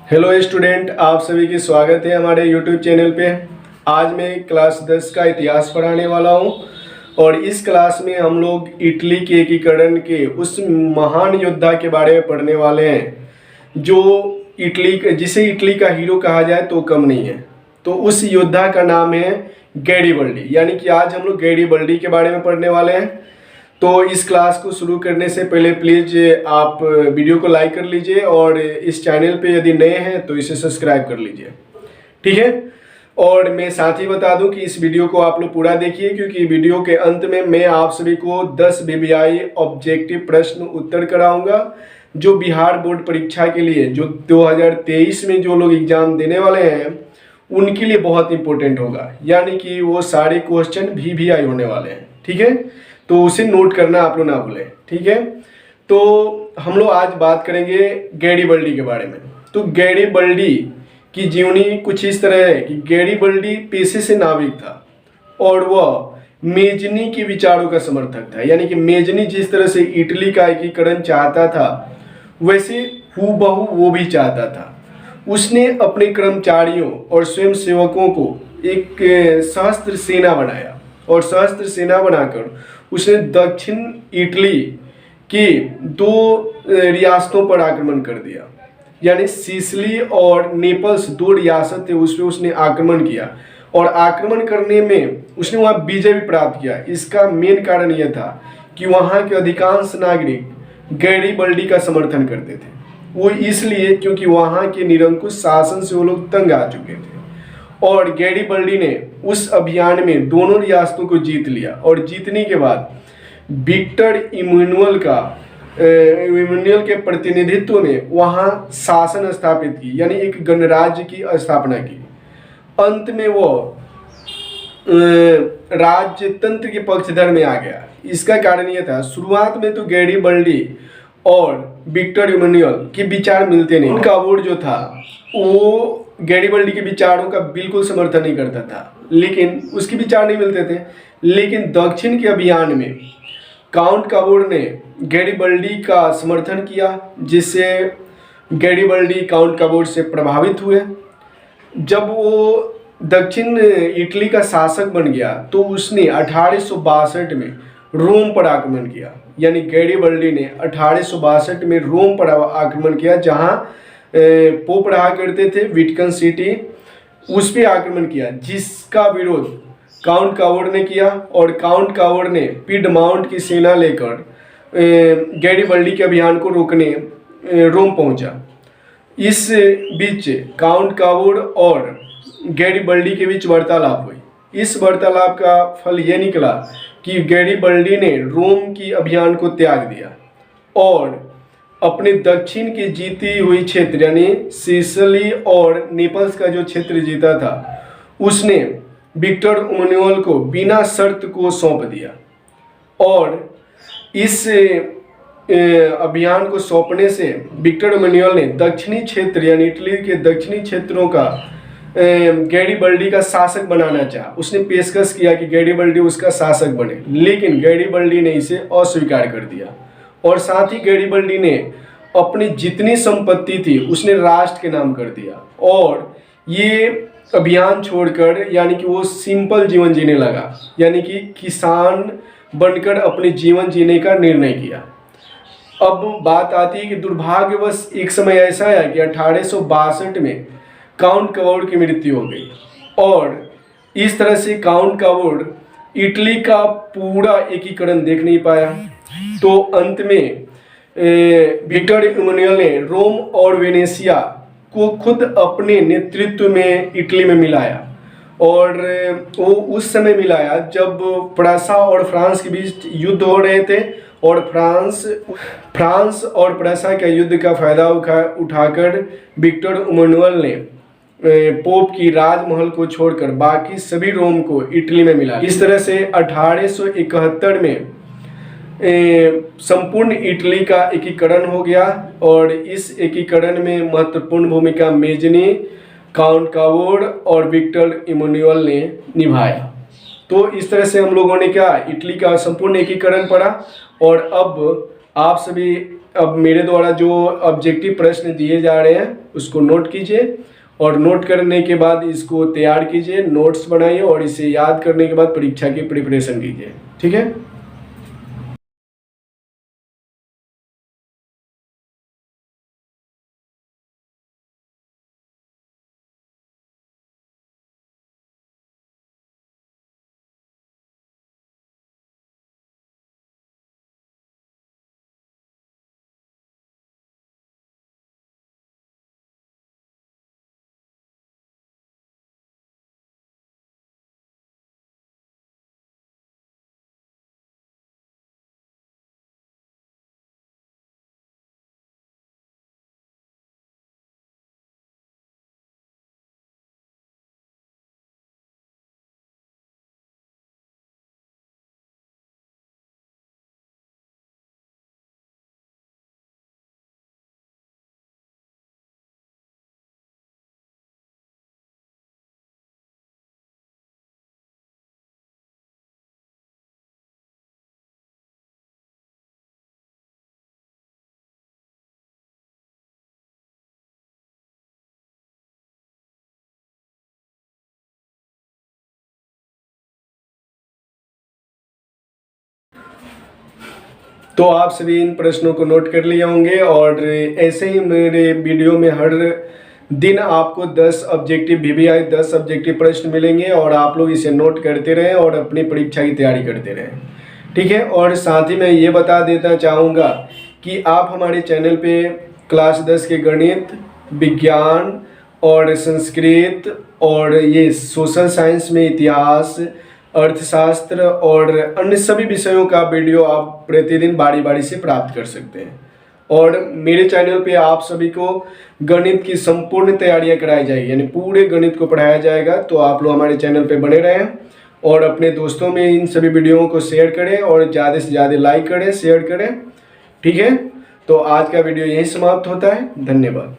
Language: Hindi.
हेलो स्टूडेंट, आप सभी की स्वागत है हमारे यूट्यूब चैनल पे। आज मैं क्लास 10 का इतिहास पढ़ाने वाला हूँ और इस क्लास में हम लोग इटली के एकीकरण के उस महान योद्धा के बारे में पढ़ने वाले हैं जो जिसे इटली का हीरो कहा जाए तो कम नहीं है। तो उस योद्धा का नाम है गैरिबल्डी, यानी कि आज हम लोग गैरिबल्डी के बारे में पढ़ने वाले हैं। तो इस क्लास को शुरू करने से पहले प्लीज़ आप वीडियो को लाइक कर लीजिए और इस चैनल पे यदि नए हैं तो इसे सब्सक्राइब कर लीजिए, ठीक है। और मैं साथ ही बता दूं कि इस वीडियो को आप लोग पूरा देखिए, क्योंकि वीडियो के अंत में मैं आप सभी को 10 वीवीआई ऑब्जेक्टिव प्रश्न उत्तर कराऊंगा जो बिहार बोर्ड परीक्षा के लिए जो 2023 में जो लोग एग्जाम देने वाले हैं उनके लिए बहुत इंपॉर्टेंट होगा, यानी कि वो सारे क्वेश्चन वीवीआई होने वाले हैं, ठीक है। तो उसे नोट करना आप लोग ना भूलें, ठीक है। तो हम लोग आज बात करेंगे गैरिबल्डी के बारे में। तो गैरिबल्डी की जीवनी कुछ इस तरह है कि गैरिबल्डी पेशे से नाविक था और वह मेजनी के विचारों का समर्थक था, यानी कि मेजनी जिस तरह से इटली का एकीकरण चाहता था वैसे हूबहू वो भी चाहता था। उसने अपने कर्मचारियों और स्वयंसेवकों को एक सशस्त्र सेना बनाया और सशस्त्र सेना बनाकर उसने दक्षिण इटली की 2 रियासतों पर आक्रमण कर दिया, यानी सिसिली और नेपल्स 2 रियासत थे, उस पर उसने आक्रमण किया और आक्रमण करने में उसने वहाँ विजय भी प्राप्त किया। इसका मेन कारण यह था कि वहाँ के अधिकांश नागरिक गैरिबल्डी का समर्थन करते थे। वो इसलिए क्योंकि वहाँ के निरंकुश शासन से वो लोग तंग आ चुके थे और गैरिबल्डी ने उस अभियान में दोनों रियासतों को जीत लिया और जीतने के बाद विक्टर इमैनुअल के प्रतिनिधित्व में वहाँ शासन स्थापित की, यानी एक गणराज्य की स्थापना की। अंत में वो राजतंत्र के पक्षधर में आ गया। इसका कारण यह था, शुरुआत में तो गैरिबल्डी और विक्टर इमैनुअल के विचार मिलते नहीं। उनका वोट जो था वो गैरिबल्डी के विचारों का बिल्कुल समर्थन नहीं करता था, लेकिन उसके विचार नहीं मिलते थे। लेकिन दक्षिण के अभियान में काउंट काबोर ने गैरिबल्डी का समर्थन किया, जिससे गैरिबल्डी काउंट काबोर से प्रभावित हुए। जब वो दक्षिण इटली का शासक बन गया तो उसने 1862 में रोम पर आक्रमण किया, यानी गैरिबल्डी ने 1862 में रोम पर आक्रमण किया, जहां पोप रहा करते थे विटिकन सिटी, उस पर आक्रमण किया, जिसका विरोध काउंट काबोर ने किया और काउंट काबोर ने पिडमाउंट की सेना लेकर गैरिबल्डी के अभियान को रोकने रोम पहुंचा। इस बीच काउंट काबोर और गैरिबल्डी के बीच वार्तालाप हुई। इस वार्तालाप का फल यह निकला कि गैरिबल्डी ने रोम की अभियान को त्याग दिया और अपने दक्षिण की जीती हुई क्षेत्र यानी सिसिली और नेपल्स का जो क्षेत्र जीता था उसने विक्टर इमैनुअल को बिना शर्त को सौंप दिया। और इस अभियान को सौंपने से विक्टर इमैनुअल ने दक्षिणी क्षेत्र यानी इटली के दक्षिणी क्षेत्रों का गैरिबल्डी का शासक बनाना चाहा। उसने पेशकश किया कि गैरिबल्डी उसका शासक बने, लेकिन गैरिबल्डी ने इसे अस्वीकार कर दिया और साथ ही गैरिबल्डी ने अपनी जितनी संपत्ति थी उसने राष्ट्र के नाम कर दिया और ये अभियान छोड़कर, यानी कि वो सिंपल जीवन जीने लगा, यानी कि किसान बनकर अपने जीवन जीने का निर्णय किया। अब बात आती है कि दुर्भाग्यवश एक समय ऐसा आया कि 1862 में काउंट काबोर की मृत्यु हो गई और इस तरह से काउंट काबोर इटली का पूरा एकीकरण देख नहीं पाया। तो अंत में विक्टर इमैनुअल ने रोम और वेनेशिया को खुद अपने नेतृत्व में इटली में मिलाया और वो उस समय मिलाया जब प्रसा और फ्रांस के बीच युद्ध हो रहे थे और फ्रांस और प्रसा के युद्ध का फायदा उठाकर विक्टर इमैनुअल ने पोप की राजमहल को छोड़कर बाकी सभी रोम को इटली में मिला। इस तरह से 1871 में संपूर्ण इटली का एकीकरण हो गया और इस एकीकरण में महत्वपूर्ण भूमिका मेजनी, काउंट काबोर और विक्टर इमैनुअल ने निभाया। तो इस तरह से हम लोगों ने क्या इटली का संपूर्ण एकीकरण पढ़ा और अब आप सभी अब मेरे द्वारा जो ऑब्जेक्टिव प्रश्न दिए जा रहे हैं उसको नोट कीजिए, और नोट करने के बाद इसको तैयार कीजिए, नोट्स बनाइए, और इसे याद करने के बाद परीक्षा की प्रिपरेशन कीजिए। ठीक है। तो आप सभी इन प्रश्नों को नोट कर लिए होंगे, और ऐसे ही मेरे वीडियो में हर दिन आपको 10 ऑब्जेक्टिव VVI 10 ऑब्जेक्टिव प्रश्न मिलेंगे, और आप लोग इसे नोट करते रहें और अपनी परीक्षा की तैयारी करते रहें। ठीक है। और साथ ही मैं ये बता देना चाहूँगा कि आप हमारे चैनल पे क्लास 10 के गणित, विज्ञान और संस्कृत, और ये सोशल साइंस में इतिहास, अर्थशास्त्र और अन्य सभी विषयों का वीडियो आप प्रतिदिन बारी बारी से प्राप्त कर सकते हैं। और मेरे चैनल पे आप सभी को गणित की संपूर्ण तैयारियां कराई जाएगी, यानी पूरे गणित को पढ़ाया जाएगा। तो आप लोग हमारे चैनल पे बने रहें और अपने दोस्तों में इन सभी वीडियोओं को शेयर करें, और ज़्यादा से ज़्यादा लाइक करें, शेयर करें। ठीक है। तो आज का वीडियो यहीं समाप्त होता है। धन्यवाद।